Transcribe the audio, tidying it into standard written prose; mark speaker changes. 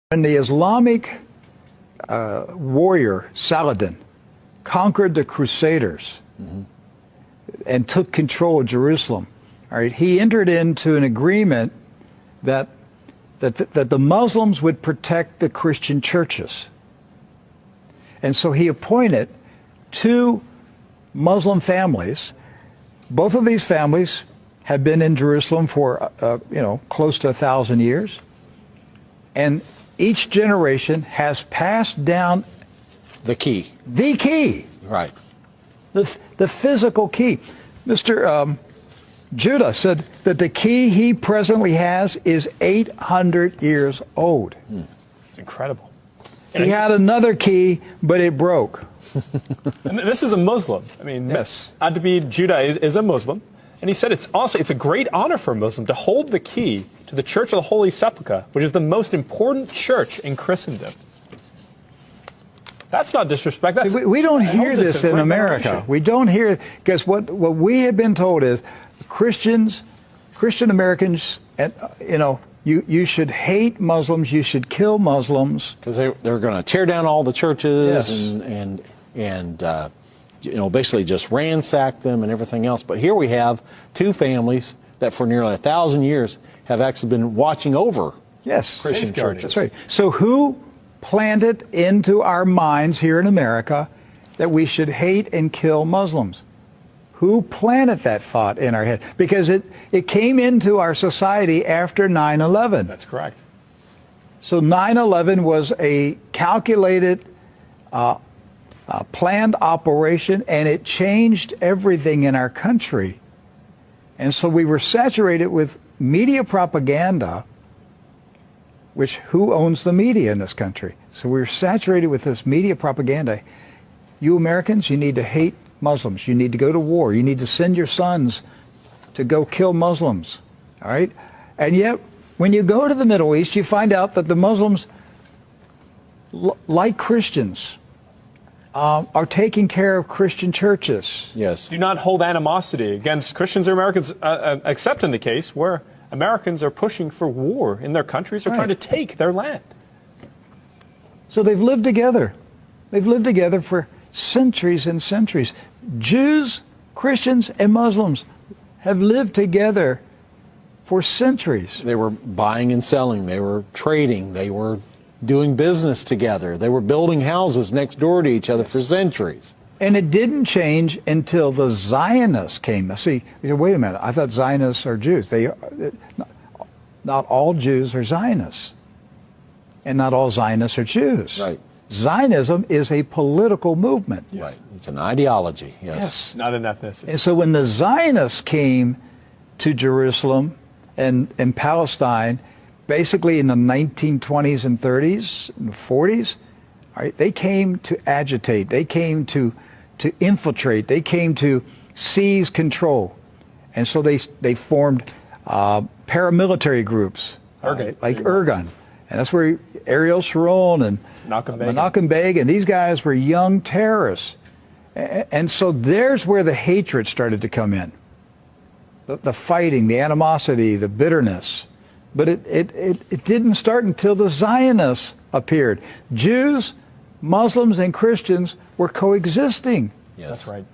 Speaker 1: When the Islamic warrior Saladin conquered the Crusaders and took control of Jerusalem, all right, he entered into an agreement that the Muslims would protect the Christian churches. And so he appointed two Muslim families. Both of these families had been in Jerusalem for, close to 1,000 years. And each generation has passed down
Speaker 2: the key.
Speaker 1: The key.
Speaker 2: Right.
Speaker 1: The physical key. Mr. Judah said that the key he presently has is 800 years old.
Speaker 3: It's incredible.
Speaker 1: He had another key, but it broke.
Speaker 3: And this is a Muslim. I mean,
Speaker 1: yes.
Speaker 3: Judah is a Muslim. And he said it's a great honor for a Muslim to hold the key to the Church of the Holy Sepulchre, which is the most important church in Christendom. That's not disrespect.
Speaker 1: See, we don't hear this in America. We don't hear, because what we have been told is Christian Americans, you should hate Muslims, you should kill Muslims.
Speaker 2: Because they're going to tear down all the churches
Speaker 1: yes.
Speaker 2: and basically just ransack them and everything else. But here we have two families that for nearly 1,000 years have actually been watching over Christian churches.
Speaker 1: That's right. So who planted into our minds here in America that we should hate and kill Muslims? Who planted that thought in our head? Because it came into our society after 9/11.
Speaker 3: That's correct.
Speaker 1: So 9/11 was a calculated, planned operation, and it changed everything in our country. And so we were saturated with media propaganda, which who owns the media in this country? So we're saturated with this media propaganda. You Americans, you need to hate Muslims. You need to go to war. You need to send your sons to go kill Muslims. All right? And yet, when you go to the Middle East, you find out that the Muslims, like Christians, are taking care of Christian churches.
Speaker 2: Yes.
Speaker 3: Do not hold animosity against Christians or Americans, except in the case where Americans are pushing for war in their countries or trying to take their land.
Speaker 1: So they've lived together. They've lived together for centuries and centuries. Jews, Christians, and Muslims have lived together for centuries.
Speaker 2: They were buying and selling. They were trading. They were doing business together. They were building houses next door to each other for centuries.
Speaker 1: And it didn't change until the Zionists came. Now, see, wait a minute, I thought Zionists are Jews. Not all Jews are Zionists. And not all Zionists are Jews.
Speaker 2: Right.
Speaker 1: Zionism is a political movement.
Speaker 2: Yes. Right. It's an ideology. Yes.
Speaker 3: Not an ethnicity.
Speaker 1: And so when the Zionists came to Jerusalem and Palestine, basically in the 1920s and 30s and 40s, all right, they came to agitate. They came to infiltrate. They came to seize control. And so they formed paramilitary groups, like Irgun. And that's where Ariel Sharon and Menachem Begin, and these guys were young terrorists. And so there's where the hatred started to come in. The fighting, the animosity, the bitterness. But it didn't start until the Zionists appeared. Jews, Muslims, and Christians were coexisting.
Speaker 2: Yes.
Speaker 3: That's right.